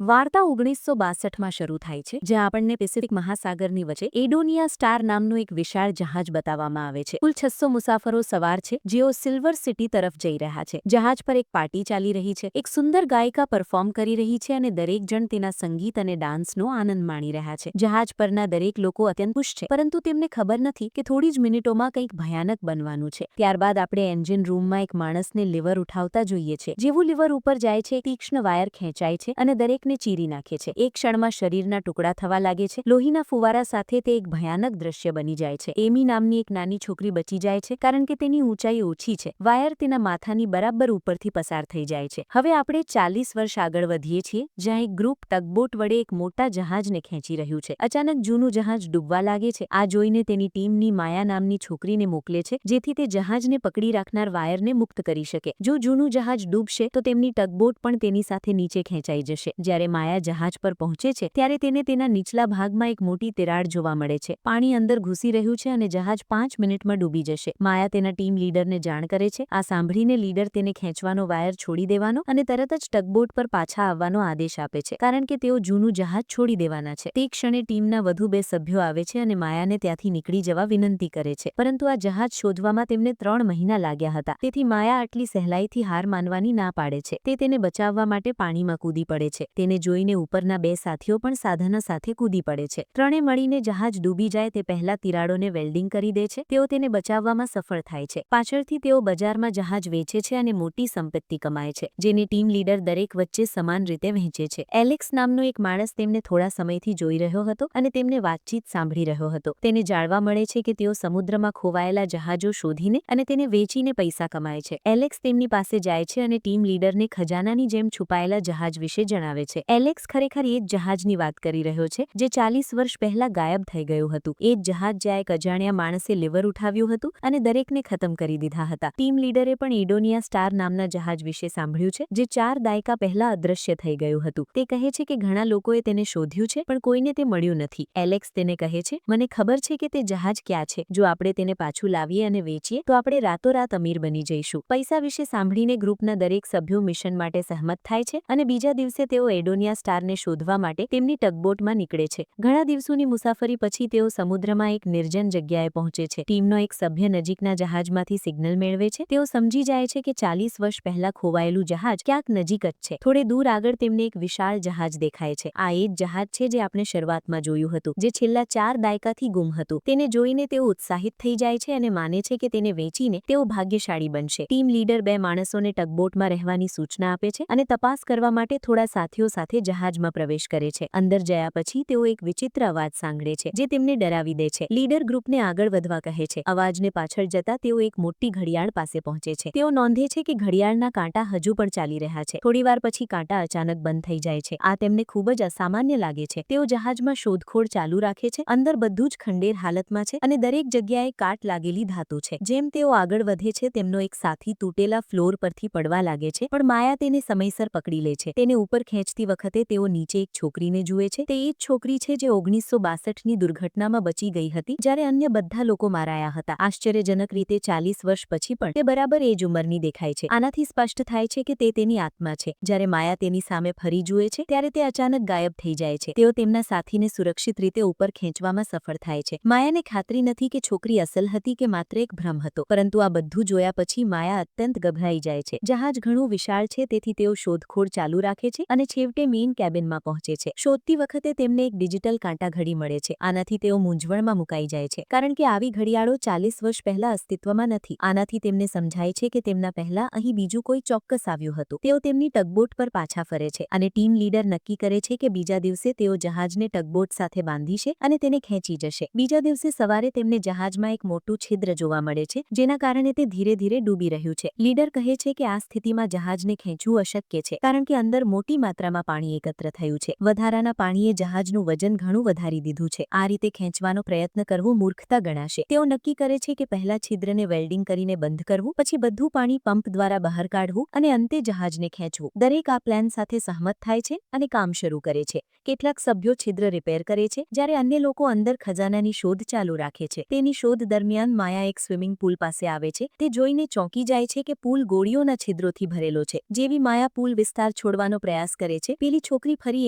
વાર્તા 1962માં શરૂ થાય છે, જ્યાં આપણને પેસિફિક મહાસાગરની વચ્ચે એડોનિયા સ્ટાર નામનું એક વિશાળ જહાજ બતાવવામાં આવે છે. કુલ 600 મુસાફરો સવાર છે, જેઓ સિલ્વર સિટી તરફ જઈ રહ્યા છે. જહાજ પર એક પાર્ટી ચાલી રહી છે, એક સુંદર ગાયિકા પરફોર્મ કરી રહી છે અને દરેક જણ તેના સંગીત અને ડાન્સનો આનંદ માણી રહ્યા છે. જહાજ પરના દરેક લોકો અત્યંત ખુશ છે, પરંતુ તેમને ખબર નથી કે થોડી જ મિનિટોમાં કંઈક ભયાનક બનવાનું છે. ત્યારબાદ આપણે એન્જિન રૂમમાં એક માણસને લીવર ઉઠાવતા જોઈએ છે. જેવું લીવર ઉપર જાય છે, તીક્ષ્ણ વાયર ખેંચાય છે અને દરેકને ચીરી નાખે છે. એક ક્ષણમાં શરીરના ટુકડા થવા લાગે છે. લોહીના ફુવારા સાથે તે એક ભયાનક દ્રશ્ય બની જાય છે. એમી નામની એક નાની છોકરી બચી જાય છે, કારણ કે તેની ઊંચાઈ ઓછી છે. વાયર તેના માથાની બરાબર ઉપરથી પસાર થઈ જાય છે. હવે આપણે 40 વર્ષ આગળ વધીએ છીએ, જ્યાં એક ગ્રુપ ટગબોટ વડે એક મોટા જહાજને ખેંચી રહ્યું છે. અચાનક જૂનું જહાજ ડૂબવા લાગે છે. આ જોઈને તેની ટીમની માયા નામની છોકરીને મોકલે છે, જેથી તે જહાજને પકડી રાખનાર વાયરને મુક્ત કરી શકે. જો જૂનું જહાજ ડૂબશે તો તેમની ટગબોટ પણ તેની સાથે નીચે ખેંચાઈ જશે. જ્યારે માયા જહાજ પર પહોંચે છે, ત્યારે તેને તેના નીચલા ભાગમાં એક મોટી તિરાડ જોવા મળે છે. પાણી અંદર ઘૂસી રહ્યું છે અને જહાજ 5 મિનિટમાં ડૂબી જશે. માયા તેના ટીમ લીડરને જાણ કરે છે. આ સાંભળીને લીડર તેને ખેંચવાનો વાયર છોડી દેવાનો અને તરત જ ટગબોટ પર પાછા આવવાનો આદેશ આપે છે, કારણ કે તેઓ જૂનું જહાજ છોડી દેવાના છે. તે ક્ષણે ટીમના વધુ 2 સભ્યો આવે છે અને માયાને ત્યાંથી નીકળી જવા વિનંતી કરે છે, પરંતુ આ જહાજ શોધવામાં તેમને 3 મહિના લાગ્યા હતા. તેથી માયા આટલી સહેલાઈથી હાર માનવાની ના પાડે છે. તે તેને બચાવવા માટે પાણીમાં કૂદી પડે છે. તેને જોઈને ઉપરના 2 સાથીઓ પણ સાધના સાથે કૂદી પડે છે. ત્રણે મળીને જહાજ ડૂબી જાય તે પહેલા તિરાડોને વેલ્ડિંગ કરી દે છે. તેઓ તેને બચાવવામાં સફળ થાય છે. પાછળથી તેઓ બજારમાં જહાજ વેચે છે અને મોટી સંપત્તિ કમાય છે, જેની ટીમ લીડર દરેક વચ્ચે સમાન રીતે વહેંચે છે. એલેક્સ નામનો એક માણસ તેમને થોડા સમયથી જોઈ રહ્યો હતો અને તેમને વાતચીત સાંભળી રહ્યો હતો. તેને જાણવા મળે છે કે તેઓ સમુદ્રમાં ખોવાયેલા જહાજો શોધીને અને તેને વેચીને પૈસા કમાય છે. એલેક્સ તેમની પાસે જાય છે અને ટીમ લીડરને ખજાનાની જેમ છુપાયેલા જહાજ વિશે જણાવે છે. એલેક્સ ખરેખર એ જ જહાજની વાત કરી રહ્યો છે, જે 40 વર્ષ પહેલા ગાયબ થઈ ગયું હતું. એ જ જહાજ જ્યાં એક અજાણ્યા માણસે લીવર ઉઠાવ્યું હતું અને દરેકને ખતમ કરી દીધા હતા. ટીમ લીડરે પણ એડોનિયા સ્ટાર નામના જહાજ વિશે સાંભળ્યું છે, જે 4 દાયકા પહેલા અદૃશ્ય થઈ ગયું હતું. તે કહે છે કે ઘણા લોકોએ તેને શોધ્યું છે, પણ કોઈને તે મળ્યું નથી. એલેક્સ તેને કહે છે, મને ખબર છે કે તે જહાજ ક્યાં છે. જો આપણે તેને પાછું લાવીએ અને વેચીએ તો આપણે રાતોરાત અમીર બની જઈશું. પૈસા વિશે સાંભળીને ગ્રુપના દરેક સભ્યો મિશન માટે સહમત થાય છે અને બીજા દિવસે તેઓ એડોનિયા સ્ટારને શોધવા માટે તેમની ટગબોટમાં નીકળે છે. ઘણા દિવસોની મુસાફરી પછી તેઓ સમુદ્રમાં એક નિર્જન જગ્યાએ પહોંચે છે. ટીમનો એક સભ્ય નજીકના જહાજમાંથી સિગ્નલ મેળવે છે. તેઓ સમજી જાય છે કે 40 વર્ષ પહેલા ખોવાયેલું જહાજ ક્યાંક નજીક જ છે. થોડે દૂર આગળ તેમને એક વિશાળ જહાજ દેખાય છે. આ એ જ જહાજ છે જે આપણે શરૂઆતમાં જોયું હતું, જે છેલ્લા 4 દાયકાથી ગુમ હતું. તેને જોઈને તેઓ ઉત્સાહિત થઈ જાય છે અને માને છે કે તેને વેચીને તેઓ ભાગ્યશાળી બનશે. ટીમ લીડર 2 માણસોને ટગબોટમાં રહેવાની સૂચના આપે છે અને તપાસ કરવા માટે થોડા સાથીઓ સાથે જહાજમાં પ્રવેશ કરે છે. અંદર ગયા પછી તેઓ એક વિચિત્ર અવાજ સાંભળે છે, જે તેમને ડરાવી દે છે. લીડર ગ્રુપને આગળ વધવા કહે છે. અવાજને પાછળ જતા તેઓ એક મોટી ઘડિયાળ પાસે પહોંચે છે. તેઓ નોંધે છે કે ઘડિયાળના કાંટા હજુ પણ ચાલી રહ્યા છે. થોડીવાર પછી કાંટા અચાનક બંધ થઈ જાય છે. આ તેમને ખૂબ જ અસામાન્ય લાગે છે. તેઓ જહાજમાં શોધખોળ ચાલુ રાખે છે. અંદર બધું જ ખંડેર હાલતમાં છે અને દરેક જગ્યાએ કાટ લાગેલી ધાતુ છે. જેમ તેઓ આગળ વધે છે, તેમનો એક સાથી તૂટેલા ફ્લોર પરથી પડવા લાગે છે, પણ માયા તેને સમયસર પકડી લે છે. તેને ઉપર ખેંચતી વખતે તેઓ નીચે એક છોકરીને જુએ છે. તે એ જ છોકરી છે જે 1962ની દુર્ઘટનામાં બચી ગઈ હતી, જ્યારે અન્ય બધા લોકો મારાયા હતા. આશ્ચર્યજનક રીતે 40 વર્ષ પછી પણ તે બરાબર એ જ ઉંમરની દેખાય છે. આનાથી સ્પષ્ટ થાય છે કે તે તેની આત્મા છે. જ્યારે માયા તેની સામે ફરી જુએ છે, ત્યારે તે અચાનક ગાયબ થઈ જાય છે. તેઓ તેમના સાથીને સુરક્ષિત રીતે ઉપર ખેંચવામાં સફળ થાય છે. માયાને ખાતરી નથી કે છોકરી અસલ હતી કે માત્ર એક ભ્રમ હતો, પરંતુ આ બધું જોયા પછી માયા અત્યંત ગભરાઈ જાય છે. જહાજ ઘણું વિશાળ છે, તેથી તેઓ શોધખોળ ચાલુ રાખે છે અને છેવટે મેઇન કેબિનમાં પહોંચે છે. શોધતી વખતે તેમને એક ડિજિટલ કાંટા ઘડી મળે છે. આનાથી તેઓ મૂંઝવણમાં મુકાઈ જાય છે, કારણ કે આવી ઘડિયાળો 40 વર્ષ પહેલા અસ્તિત્વમાં નથી. આનાથી તેમને સમજાય છે કે તેમના પહેલા અહીં બીજું કોઈ ચોક્કસ આવ્યું હતું. તેઓ તેમની ટગબોટ પર પાછા ફરે છે અને ટીમ લીડર નક્કી કરે છે કે બીજા દિવસે તેઓ જહાજને ટગબોટ સાથે બાંધીશે અને તેને ખેંચી જશે. બીજા દિવસે સવારે તેમને જહાજમાં એક મોટું છિદ્ર જોવા મળે છે, જેના કારણે તે ધીરે ધીરે ડૂબી રહ્યું છે. લીડર કહે છે કે આ સ્થિતિમાં જહાજને ખેંચવું અશક્ય છે, કારણ કે અંદર મોટી માત્રામાં પાણી એકત્ર થયું છે. વધારાના પાણીએ જહાજનું વજન ઘણું વધારી દીધું છે. આ રીતે ખેંચવાનો પ્રયત્ન કરવો મૂર્ખતા ગણાશે. તેઓ નક્કી કરે છે કે પહેલા છિદ્રને વેલ્ડિંગ કરીને બંધ કરવું, પછી બધું પાણી પંપ દ્વારા બહાર કાઢવું અને અંતે જહાજને ખેંચવું. દરેક આ પ્લાન સાથે સહમત થાય છે અને કામ શરૂ કરે છે. કેટલાક સભ્યો છિદ્ર રિપેર કરે છે, જ્યારે અન્ય લોકો અંદર ખજાનાની શોધ ચાલુ રાખે છે. તેની શોધ દરમિયાન માયા એક સ્વિમિંગ પુલ પાસે આવે છે. તે જોઈને ચોંકી જાય છે કે પુલ ગોળીઓના છિદ્રોથી ભરેલો છે. જેવી માયા પુલ વિસ્તાર છોડવાનો પ્રયાસ કરે છે, છે. પેલી છોકરી ફરી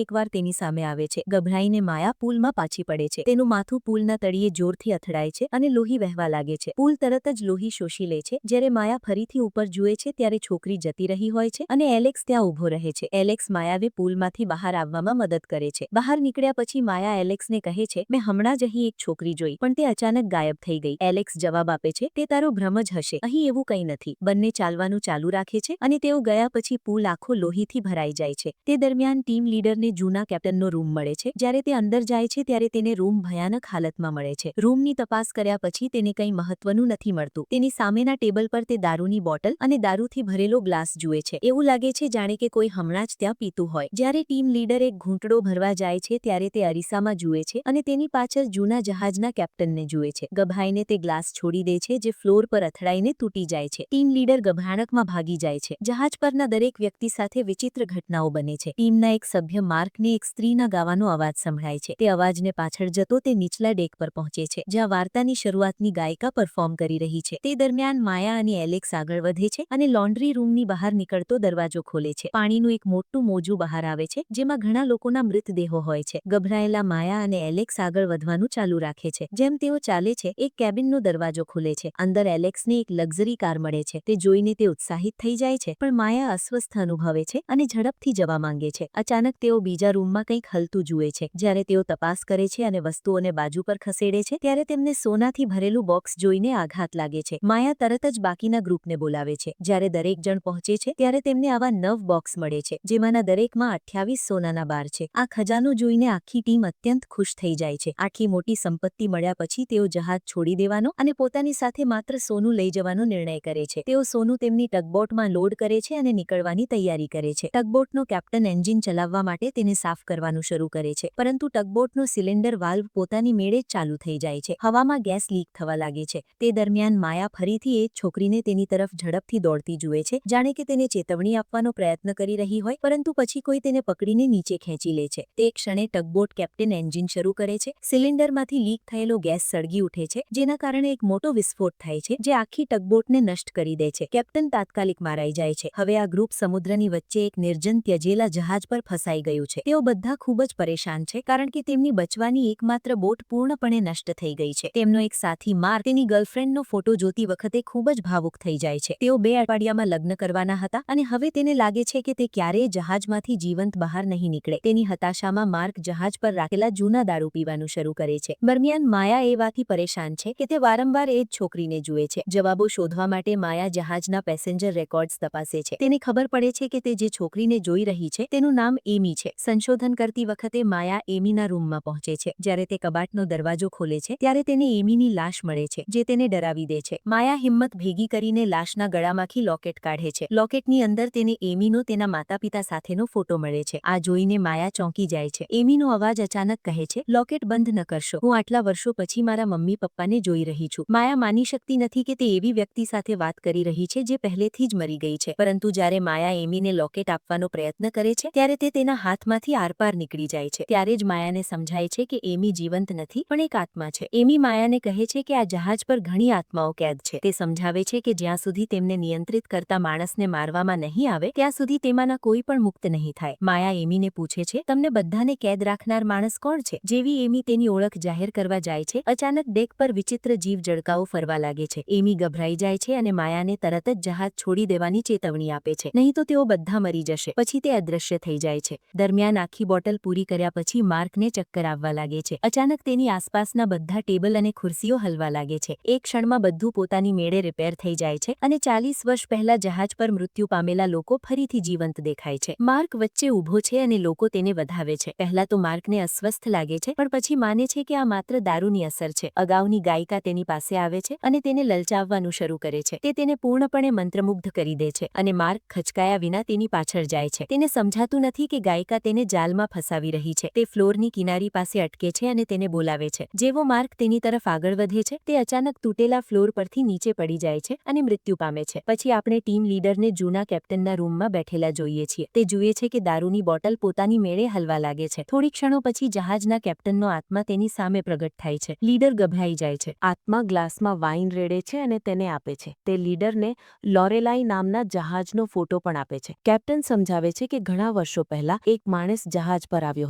એકવાર તેની સામે આવે છે. ગભરાઈને માયા પૂલમાં પાછી પડે છે. તેનું માથું પૂલના તળિયે જોરથી અથડાય છે અને લોહી વહેવા લાગે છે. પૂલ તરત જ લોહી શોષી લે છે. જ્યારે માયા ફરીથી ઉપર જુએ છે ત્યારે છોકરી જતી રહી હોય છે અને એલેક્સ ત્યાં ઊભો રહે છે. એલેક્સ માયાને પૂલમાંથી બહાર આવવામાં મદદ કરે છે. બહાર નીકળ્યા પછી માયા એલેક્સને કહે છે, મેં હમણાં જ અહીં એક છોકરી જોઈ, પણ તે અચાનક ગાયબ થઈ ગઈ. એલેક્સ જવાબ આપે છે, તે તારો ભ્રમ જ હશે, અહીં એવું કંઈ નથી. બંને ચાલવાનું ચાલુ રાખે છે અને તેઓ ગયા પછી પૂલ આખો લોહીથી ભરાઈ જાય છે. તે દરમિયાન ટીમ લીડરને જૂના કેપ્ટનનો રૂમ મળે છે. જ્યારે તે અંદર જાય છે ત્યારે તેને રૂમ ભયાનક હાલતમાં મળે છે. રૂમની તપાસ કર્યા પછી તેને કંઈ મહત્વનું નથી મળતું. તેની સામેના ટેબલ પર તે દારૂની બોટલ અને દારૂથી ભરેલો ગ્લાસ જુએ છે. એવું લાગે છે જાણે કે કોઈ હમણાં જ ત્યાં પીતું હોય. જ્યારે ટીમ લીડર એક ઘૂંટડો ભરવા જાય છે ત્યારે તે અરીસામાં જુએ છે અને તેની પાછળ જૂના જહાજના કેપ્ટનને જુએ છે. ગભરાઈને તે ગ્લાસ છોડી દે છે જે ફ્લોર પર અથડાઈને તૂટી જાય છે. ટીમ લીડર ગભરાણકમાં ભાગી જાય છે. જહાજ પરના દરેક વ્યક્તિ સાથે વિચિત્ર ઘટનાઓ બને છે. ટીમના એક સભ્ય માર્કને એક સ્ત્રીના ગાવાનો અવાજ સંભળાય છે. તે અવાજને પાછળ જતો તે નીચલા ડેક પર પહોંચે છે જ્યાં વાર્તાની શરૂઆતની ગાયિકા પરફોર્મ કરી રહી છે. તે દરમિયાન માયા અને એલેક્સ આગળ વધે છે અને લોન્ડ્રી રૂમની બહાર નીકળતો દરવાજો ખોલે છે. પાણીનું એક મોટું મોજું બહાર આવે છે જેમાં ઘણા લોકોના મૃતદેહો હોય છે. ગભરાયેલા માયા અને એલેક્સ આગળ વધવાનું ચાલુ રાખે છે. જેમ તેઓ ચાલે છે એક કેબિનનો દરવાજો ખુલે છે. અંદર એલેક્સને એક લક્ઝરી કાર મળે છે. તે જોઈને તે ઉત્સાહિત થઈ જાય છે, પણ માયા અસ્વસ્થ અનુભવે છે અને ઝડપથી જવા માંગે છે. અચાનક તેઓ બીજા રૂમમાં કંઈક હલતું જુએ છે. જ્યારે તેઓ તપાસ કરે છે અને વસ્તુઓને બાજુ પર ખસેડે છે ત્યારે તેમને સોનાથી ભરેલું બોક્સ જોઈને આઘાત લાગે છે. માયા તરત જ બાકીના ગ્રુપને બોલાવે છે. જ્યારે દરેક જણ પહોંચે છે ત્યારે તેમને આવા 9 બોક્સ મળે છે જેમાંના દરેકમાં 28 સોનાના બાર છે. આ ખજાનો જોઈને આખી ટીમ અત્યંત ખુશ થઈ જાય છે. આટલી મોટી સંપત્તિ મળ્યા પછી તેઓ જહાજ છોડી દેવાનો અને પોતાની સાથે માત્ર સોનું લઈ જવાનો નિર્ણય કરે છે. તેઓ સોનું તેમની ટગબોટમાં લોડ કરે છે અને નીકળવાની તૈયારી કરે છે. ટગબોટનો કેપ્ટન એન્જિન ચલાવવા માટે તેને સાફ કરવાનું શરૂ કરે છે, પરંતુ ટગબોટનો સિલિન્ડર વાલ્વ પોતાની મેળે જ ચાલુ થઈ જાય છે. હવામાં ગેસ લીક થવા લાગે છે. તે દરમિયાન માયા ફરીથી એ છોકરીને તેની તરફ ઝડપથી દોડતી જુએ છે, જાણે કે તેને ચેતવણી આપવાનો પ્રયત્ન કરી રહી હોય, પરંતુ પછી કોઈ તેને પકડીને નીચે ખેંચી લે છે. તે ક્ષણે ટગબોટ કેપ્ટન એન્જિન શરૂ કરે છે. સિલિન્ડરમાંથી લીક થયેલો ગેસ સળગી ઉઠે છે, જેના કારણે એક મોટો વિસ્ફોટ થાય છે જે આખી ટગબોટને નષ્ટ કરી દે છે. કેપ્ટન તાત્કાલિક મારાઈ જાય છે. હવે આ ગ્રુપ સમુદ્રની વચ્ચે એક નિર્જન ત્યજેલા જહાજ પર ફસાઈ ગયું છે. તેઓ બધા ખૂબ જ પરેશાન છે કારણ કે તેમની બચવાની એકમાત્ર બોટ પૂર્ણપણે નષ્ટ થઈ ગઈ છે. તેમનો એક સાથી માર્ક તેની ગર્લફ્રેન્ડનો ફોટો જોતી વખતે ખૂબ જ ભાવુક થઈ જાય છે. તેઓ 2 અઠવાડિયામાં લગ્ન કરવાના હતા અને હવે તેને લાગે છે કે તે ક્યારેય જહાજમાંથી જીવંત બહાર નહીં નીકળે. તેની હતાશામાં માર્ક જહાજ પર રાખેલા જૂના દારૂ પીવાનું શરૂ કરે છે. દરમિયાન માયા એ વાતથી પરેશાન છે કે તે વારંવાર એ જ છોકરીને જુએ છે. જવાબો શોધવા માટે માયા જહાજના પેસેન્જર રેકોર્ડ્સ તપાસે છે. તેને ખબર પડે છે કે તે જે છોકરીને જોઈ રહી છે તેનું નામ એમી છે. સંશોધન કરતી વખતે માયા એમીના રૂમમાં પહોંચે છે. જ્યારે તે કબાટનો દરવાજો ખોલે છે ત્યારે તેને એમીની લાશ મળે છે જે તેને ડરાવી દે છે. માયા હિંમત ભેગી કરીને લાશના ગળામાંથી લોકેટ કાઢે છે. લોકેટની અંદર તેને એમીનો તેના માતાપિતા સાથેનો ફોટો મળે છે. આ જોઈને માયા ચોંકી જાય છે. એમીનો અવાજ અચાનક કહે છે, લોકેટ બંધ ન કરશો. હું આટલા વર્ષો પછી મારા મમ્મી પપ્પાને જોઈ રહી છું. માયા માની શકતી નથી કે તે એવી વ્યક્તિ સાથે વાત કરી રહી છે જે પહેલેથી જ મરી ગઈ છે. પરંતુ જ્યારે માયા એમીને લોકેટ આપવાનો પ્રયત્ન કરે છે ત્યારે તે તેના હાથમાંથી આરપાર નીકળી જાય છે. ત્યારે જ માયાને સમજાય છે કે એમી જીવંત નથી પણ એક આત્મા છે. એમી માયાને કહે છે કે આ જહાજ પર ઘણી આત્માઓ કેદ છે. તે સમજાવે છે કે જ્યાં સુધી તેમને નિયંત્રિત કરતા માણસને મારવામાં નહીં આવે ત્યાં સુધી તેમાંના કોઈ પણ મુક્ત નહીં થાય. માયા એમીને પૂછે છે, તમને બધાને કેદ રાખનાર માણસ કોણ છે? જેવી એમી તેની ઓળખ જાહેર કરવા જાય છે, અચાનક ડેક પર વિચિત્ર જીવ જડકાઓ ફરવા લાગે છે. એમી ગભરાઈ જાય છે અને માયાને તરત જ જહાજ છોડી દેવાની ચેતવણી આપે છે, નહીં તો તેઓ બધા મરી જશે. પછી તે અદૃશ્ય થઈ જાય છે. દરમિયાન આખી બોટલ પૂરી કર્યા પછી માર્કને ચક્કર આવવા લાગે છે. અચાનક તેની આસપાસના બધા ટેબલ અને ખુરશીઓ હલવા લાગે છે. એક ક્ષણમાં બધું પોતાની મેળે રિપેર થઈ જાય છે અને 40 વર્ષ પહેલા જહાજ પર મૃત્યુ પામેલા લોકો ફરીથી જીવંત દેખાય છે. માર્ક વચ્ચે ઊભો છે અને લોકો તેને વધાવે છે. પહેલા તો માર્કને અસ્વસ્થ લાગે છે, પણ પછી માને છે કે આ માત્ર દારૂની અસર છે. અગાઉની ગાયિકા તેની પાસે આવે છે અને તેને લલચાવવાનું શરૂ કરે છે. તે તેને પૂર્ણપણે મંત્રમુગ્ધ કરી દે છે અને માર્ક ખચકાયા વિના તેની પાછળ જાય છે. તેને સમજાતું નથી કે ગાયિકા તેને જાલમાં ફસાવી રહી છે. તે ફ્લોરની કિનારી પાસે અટકે છે અને તેને બોલાવે છે. જેવો માર્ક તેની તરફ આગળ વધે છે તે અચાનક તૂટેલા ફ્લોર પરથી નીચે પડી જાય છે અને મૃત્યુ પામે છે. પછી આપણે ટીમ લીડરને જૂના કેપ્ટનના રૂમમાં બેઠેલા જોઈએ છીએ. તે જુએ છે કે દારૂની બોટલ પોતાની મેળે હલવા લાગે છે. થોડી ક્ષણો પછી જહાજના કેપ્ટનનો આત્મા તેની સામે પ્રગટ થાય છે. લીડર ગભરાઈ જાય છે. આત્મા ગ્લાસમાં વાઇન રેડે છે અને તેને આપે છે. તે લીડરને લોરેલાઈ નામના જહાજનો ફોટો પણ આપે છે. કેપ્ટન સમજાવે છે કે ઘણા વર્ષો પહેલા એક માણસ જહાજ પર આવ્યો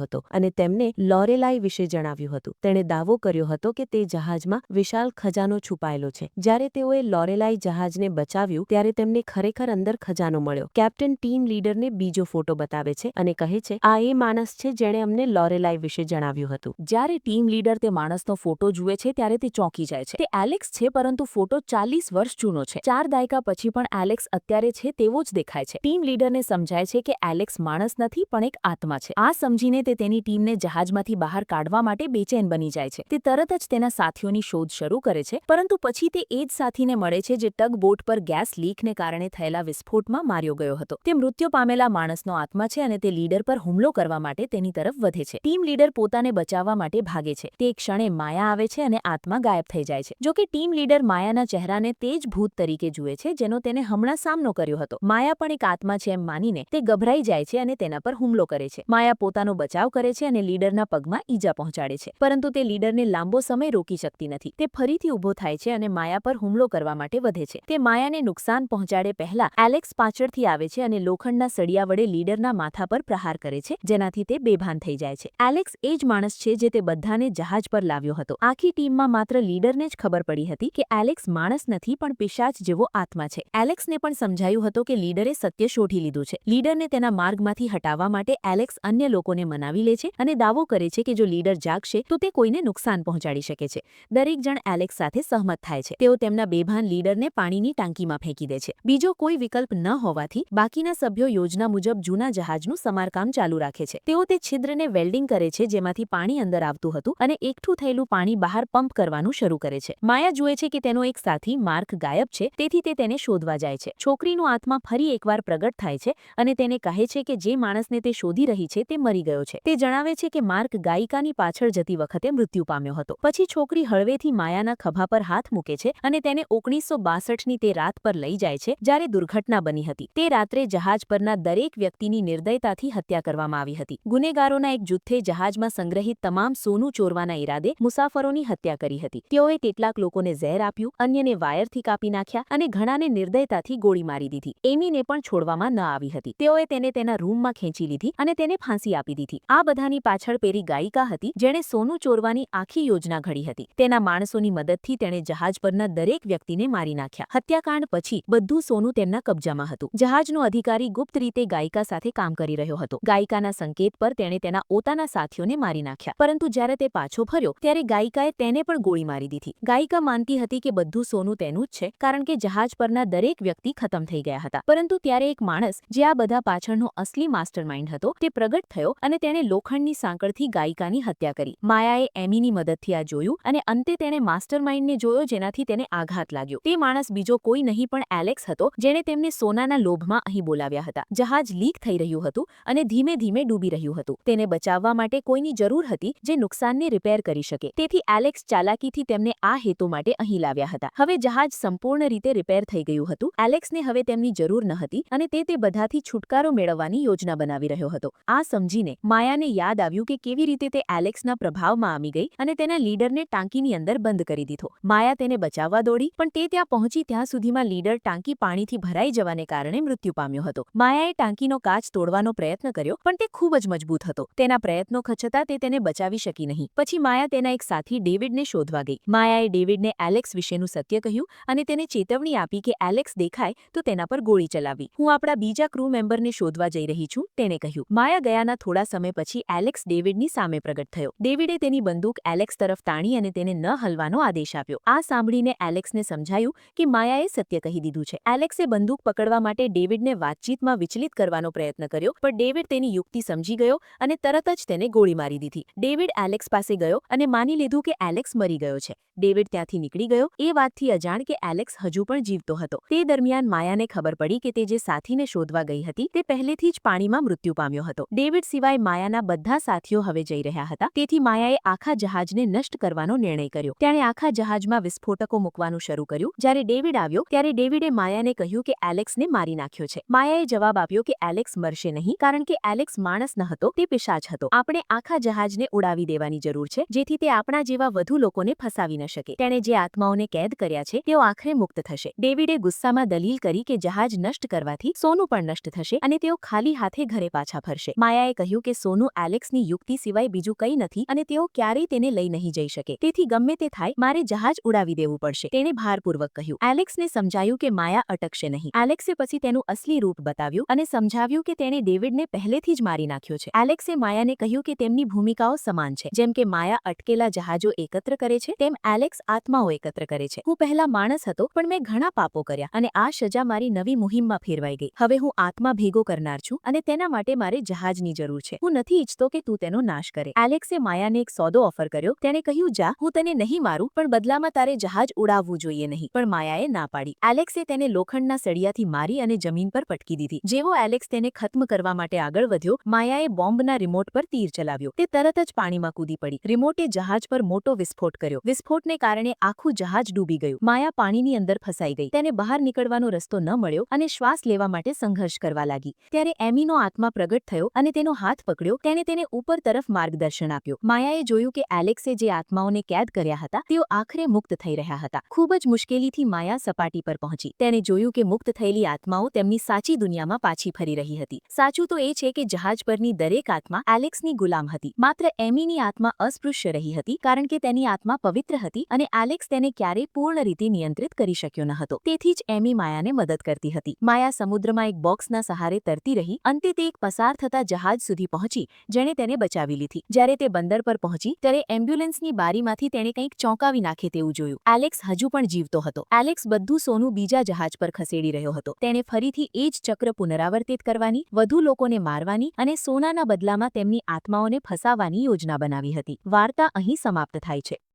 હતો અને તેમને લોરેલાઈ વિશે જણાવ્યું હતું. તેણે દાવો કર્યો હતો કે તે જહાજમાં વિશાળ ખજાનો છુપાયેલો છે. જ્યારે તેઓએ લોરેલાઈ જહાજને બચાવ્યું ત્યારે તેમને ખરેખર અંદર ખજાનો મળ્યો. કેપ્ટન ટીમ લીડરને બીજો ફોટો બતાવે છે અને કહે છે, આ એ માણસ છે જેણે અમને લોરેલાઈ વિશે જણાવ્યું હતું. જ્યારે ટીમ લીડર તે માણસનો ફોટો જુએ છે ત્યારે તે ચોંકી જાય છે. તે એલેક્સ છે, પરંતુ ફોટો 40 વર્ષ જૂનો છે. 4 દાયકા પછી પણ એલેક્સ અત્યારે છે તેવો જ દેખાય છે. ટીમ લીડરને સમજાય છે કે એલેક્સ માણસ નથી પણ એક આત્મા છે. આ સમજીને તે તેની ટીમને જહાજમાંથી બહાર કાઢવા માટે બેચેન બની જાય છે. તે તરત જ તેના સાથીઓની શોધ શરૂ કરે છે, પરંતુ પછી તે એ જ સાથીને મળે છે જે ટગ બોટ પર ગેસ લીકને કારણે થયેલા વિસ્ફોટમાં માર્યો ગયો હતો. તે મૃત્યુ પામેલા માણસનો આત્મા છે અને તે લીડર પર હુમલો કરવા માટે તેની તરફ વધે છે. ટીમ લીડર પોતાને બચાવવા માટે ભાગે છે. તે ક્ષણે માયા આવે છે અને આત્મા ગાયબ થઈ જાય છે. જો કે ટીમ લીડર માયાના ચહેરાને તે જ ભૂત તરીકે જુએ છે જેનો તેને હમણાં સામનો કર્યો હતો. માયા પણ એક આત્મા છે એમ માનીને તે ગભરાઈ જાય છે અને તેના પર હુમલો કરે છે. માયા પોતાનો બચાવ કરે છે અને લીડરના પગમાં ઈજા પહોંચાડે છે, પરંતુ તે લીડરને લાંબો સમય રોકી શકતી નથી. તે ફરીથી ઊભો થાય છે અને માયા પર હુમલો કરવા માટે વધે છે. તે માયાને નુકસાન પહોંચાડે પહેલા એલેક્સ પાછળથી આવે છે અને લોખંડના સળિયા વડે લીડરના માથા પર પ્રહાર કરે છે, જેનાથી તે બેભાન થઈ જાય છે. એલેક્સ એ જ માણસ છે જે તે બધાને જહાજ પર લાવ્યો હતો. આખી ટીમમાં માત્ર લીડરને જ ખબર પડી હતી કે એલેક્સ માણસ નથી પણ પિશાચ જેવો આત્મા છે. એલેક્સને પણ સમજાયું હતું કે લીડરે સત્ય શોધી લીધું છે. લીડરને તેના માર્ગમાંથી હટાવવા માટે એલેક્સ અન્ય લોકોને મનાવી લે છે અને દાવો કરે છે કે જો લીડર જાગશે તો તે કોઈને નુકસાન પહોંચાડી શકે છે. દરેક જણ એલેક્સ સાથે સહમત થાય છે. તેઓ તેમના બેભાન લીડરને પાણીની ટાંકીમાં ફેંકી દે છે. બીજો કોઈ વિકલ્પ ન હોવાથી બાકીના સભ્યો યોજના મુજબ જૂના જહાજનું સમારકામ ચાલુ રાખે છે. તેઓ તે છિદ્રને વેલ્ડિંગ કરે છે જેમાંથી પાણી અંદર આવતું હતું અને એકઠું થયેલું પાણી બહાર પંપ કરવાનું શરૂ કરે છે. માયા જુએ છે કે તેનો એક સાથી માર્ક ગાયબ છે, તેથી તે તેને શોધવા જાય છે. છોકરીનો આત્મા ફરી એકવાર પ્રગટ થાય છે અને તેને કહે છે કે જે માણસને તે શોધી રહી છે તે મરી ગયો છે. તે જણાવે છે કે માર્ક ગાયિકાની પાછળ જતી વખતે મૃત્યુ પામ્યો હતો. પછી છોકરી હળવેથી માયાના ખભા પર હાથ મૂકે છે અને તેને 1962ની તે રાત પર લઈ જાય છે જ્યારે દુર્ઘટના બની હતી. તે રાત્રે જહાજ પરના દરેક વ્યક્તિની નિર્દયતાથી હત્યા કરવામાં આવી હતી. ગુનેગારોના એક જૂથે જહાજમાં સંગ્રહિત તમામ સોનું ચોરવાના ઈરાદે મુસાફરોની હત્યા કરી હતી. તેઓએ કેટલાક લોકોને ઝેર આપ્યું, અન્યને વાયરથી કાપી નાખ્યા અને ઘણાને નિર્દયતાથી ગોળી મારી દીધી. એમીને પણ છોડવામાં ન આવી હતી. તેઓએ તેને તેના રૂમમાં ખેંચી લીધી અને તેને ફાંસી આપી દીધી. આ બધાની પાછળ પેલી ગાયિકા હતી જેણે સોનું ચોરવાની આખી યોજના ઘડી હતી. તેના માણસોની મદદથી તેણે જહાજ પરના દરેક વ્યક્તિને મારી નાખ્યા. હત્યાકાંડ પછી બધું સોનું તેમના કબજામાં હતું. જહાજનો અધિકારી ગુપ્ત રીતે ગાયિકા સાથે કામ કરી રહ્યો હતો. ગાયિકાના સંકેત પર તેણે તેના પોતાના સાથીઓને મારી નાખ્યા, પરંતુ જ્યારે તે પાછો ફર્યો ત્યારે ગાયિકાએ તેને પણ ગોળી મારી દીધી. ગાયિકા માનતી હતી કે બધું સોનું તેનું જ છે કારણ કે જહાજ પરના દરેક વ્યક્તિ ખતમ થઈ ગયા હતા. પરંતુ ત્યારે એક માણસ જે આ બધા પાછળનો અસલી માસ્ટરમાઇન્ડ હતો તે પ્રગટ થયો અને તેણે લોખંડની સાંકળથી ગાયિકાની હત્યા કરી. માયાએ એમીની મદદથી આ જોયું અને અંતે તેણે માસ્ટરમાઇન્ડને જોયો જેનાથી તેને આઘાત લાગ્યો. તે માણસ બીજો કોઈ નહીં પણ એલેક્સ હતો જેણે તેમને સોનાના લોભમાં અહીં બોલાવ્યા હતા. જહાજ લીક થઈ રહ્યું હતું અને ધીમે ધીમે ડૂબી રહ્યું હતું. તેને બચાવવા માટે કોઈની જરૂર હતી જે નુકસાનને રિપેર કરી શકે. તેથી એલેક્સ ચાલાકીથી તેમને આ હેતુ માટે અહીં લાવ્યા હતા. હવે જહાજ સંપૂર્ણ રીતે રિપેર થઈ ગયું હતું. એલેક્સને હવે તેમની જરૂર ન હતી અને તે બધાથી છુટકારો મેળવવાની યોજના બનાવી રહ્યો હતો. આ સમજીને માયાને યાદ આવ્યું કે કેવી રીતે તે એલેક્સના પ્રભાવમાં આવી ગઈ અને તેના લીડરને ટાંકીની અંદર બંધ કરી દીધો. માયા તેને બચાવવા દોડી, પણ તે ત્યાં પહોંચી ત્યાં સુધીમાં લીડર ટાંકી પાણીથી ભરાઈ જવાને કારણે મૃત્યુ પામ્યો હતો. માયાએ ટાંકીનો કાચ તોડવાનો પ્રયત્ન કર્યો, પણ તે ખૂબ જ મજબૂત હતો. તેના પ્રયત્નો છતાં તે તેને બચાવી શકી નહીં. પછી માયા તેના એક સાથી ડેવિડને શોધવા ગઈ. માયાએ ડેવિડને એલેક્સ વિશેનું સત્ય કહ્યું અને તેને ચેતવણી આપી કે એલેક્સ દેખાય તો તેના પર ગોળી ચલાવવી. હું આપણા બીજા ક્રૂ મેમ્બરને શોધવા જઈ રહી છું, તેણે કહ્યું. માયા ગયાના થોડા સમય પછી એલેક્સ ડેવિડની સામે પ્રગટ થયો. ડેવિડે તેની બંદૂક એલેક્સ તરફ તાણી અને તેને ન હલવાનો આદેશ આપ્યો. આ સાંભળીને એલેક્સને સમજાયું કે માયાએ સત્ય કહી દીધું છે. એલેક્સે બંદૂક પકડવા માટે ડેવિડને વાતચીતમાં વિચલિત કરવાનો પ્રયત્ન કર્યો, પણ ડેવિડ તેની યુક્તિ સમજી ગયો અને તરત જ તેને ગોળી મારી દીધી. ડેવિડ એલેક્સ પાસે ગયો અને માની લીધું કે એલેક્સ મરી ગયો છે. ડેવિડ ત્યાંથી નીકળી ગયો, એ વાતથી અજાણ કે એલેક્સ હજુ પણ જીવતો હતો. તે દરમિયાન માયાને ખબર પડી કે તે જે સાથીને શોધવા ગઈ હતી તે પહેલેથી જ પાણીમાં મૃત્યુ પામ્યો હતો. ડેવિડ સિવાય માયાના બધા સાથીઓ હવે જઈ રહ્યા હતા, તેથી માયાએ આખા જહાજને નષ્ટ કરવાનો નિર્ણય કર્યો. તેણે આખા જહાજમાં વિસ્ફોટકો મૂકવાનું શરૂ કર્યું. જ્યારે ડેવિડ આવ્યો ત્યારે ડેવિડે માયાને કહ્યું કે એલેક્સને મારી નાખ્યો છે. માયાએ જવાબ આપ્યો કે એલેક્સ મરશે નહીં કારણ કે એલેક્સ માણસ ન હતો, તે પિશાચ હતો. આપણે આખા જહાજને ઉડાવી દેવાની જરૂર છે જેથી તે આપણા જેવા વધુ લોકોને ફસાવી ન શકે. તેણે જે આત્માઓને કેદ કર્યા છે તેઓ આખરે મુક્ત થશે. ડેવિડે ગુસ્સામાં દલીલ કરી કે જહાજ નષ્ટ કરવાથી સોનું પણ નષ્ટ થશે અને તેઓ ખાલી ખાલી હાથે ઘરે પાછા ફરશે. માયાએ કહ્યું કે સોનું એલેક્સની યુક્તિ સિવાય બીજું કંઈ નથી અને તેઓ ક્યારેય તેને લઈ નહીં જઈ શકે. તેથી ગમે તે થાય મારે જહાજ ઉડાવી દેવું પડશે. તેણે ભારપૂર્વક કહ્યું. એલેક્સને સમજાયું કે માયા અટકશે નહીં. એલેક્સે પછી તેનું અસલી રૂપ બતાવ્યું અને સમજાવ્યું કે તેણે ડેવિડને પહેલેથી જ મારી નાખ્યો છે. એલેક્સે માયાને કહ્યું કે તેમની ભૂમિકાઓ સમાન છે. જેમ કે માયા અટકેલા જહાજો એકત્ર કરે છે તેમ એલેક્સ આત્માઓ એકત્ર કરે છે. હું પહેલા માણસ હતો પણ મેં ઘણા પાપો કર્યા અને આ સજા મારી નવી મુહિમમાં ફેરવાઈ ગઈ. હવે હું આત્મા ભેગો કરનાર છું અને તેના માટે મારે જહાજની જરૂર છે. હું નથી ઈચ્છતો કે તું તેનો નાશ કરે. એલેક્સે માયાને એક સોદો ઓફર કર્યો. તેણે કહ્યું જા હું તને નહીં મારું પણ બદલામાં તારે જહાજ ઉડાવવું જોઈએ નહીં. પણ માયાએ ના પાડી. એલેક્સે તેને લોખંડના સળિયાથી મારી અને જમીન પર પટકી દીધી. જેવો એલેક્સ તેને ખત્મ કરવા માટે આગળ વધ્યો માયાએ બોમ્બના રિમોટ પર તીર ચલાવ્યો. તે તરત જ પાણીમાં કૂદી પડી. રિમોટે જહાજ પર મોટો વિસ્ફોટ કર્યો. વિસ્ફોટને કારણે આખું જહાજ ડૂબી ગયું. માયા પાણીની અંદર ફસાઈ ગઈ. તેને બહાર નીકળવાનો રસ્તો ન મળ્યો અને શ્વાસ લેવા માટે સંઘર્ષ કરવા લાગી. ત્યારે એમીનો આત્મા પ્રગટ થયો અને તેનો હાથ પકડ્યો. તેણે તેને ઉપર તરફ માર્ગદર્શન આપ્યું. માયાએ જોયું કે એલેક્સે જે આત્માઓને કેદ કર્યા હતા તેઓ આખરે મુક્ત થઈ રહ્યા હતા. ખૂબ જ મુશ્કેલીથી માયા સપાટી પર પહોંચી. તેણે જોયું કે મુક્ત થયેલી આત્માઓ તેમની સાચી દુનિયામાં પાછી ફરી રહી હતી. સાચું તો એ છે કે જહાજ પરની દરેક આત્મા એલેક્સની ગુલામ હતી. માત્ર એમીની આત્મા અસ્પૃશ્ય રહી હતી કારણ કે તેની આત્મા પવિત્ર હતી અને એલેક્સ તેને ક્યારેય પૂર્ણ રીતે નિયંત્રિત કરી શક્યો ન હતો. તેથી જ એમી માયાને મદદ કરતી હતી. માયા સમુદ્રમાં એક બોક્સના સહારે તરતી રહી. અંતે તે એક પસાર થતા જહાજ સુધી પહોંચી જેણે તેને બચાવી લીધી. જ્યારે તે બંદર પર પહોંચી ત્યારે એમ્બ્યુલન્સની બારીમાંથી તેણે કંઈક ચોંકાવી નાખે તેવું જોયું. એલેક્સ હજુ પણ જીવતો હતો. એલેક્સ બધું સોનું બીજા જહાજ પર ખસેડી રહ્યો હતો. તેણે ફરીથી એ જ ચક્ર પુનરાવર્તિત કરવાની, વધુ લોકોને મારવાની અને સોનાના બદલામાં તેમની આત્માઓને ફસાવવાની યોજના બનાવી હતી. વાર્તા અહીં સમાપ્ત થાય છે.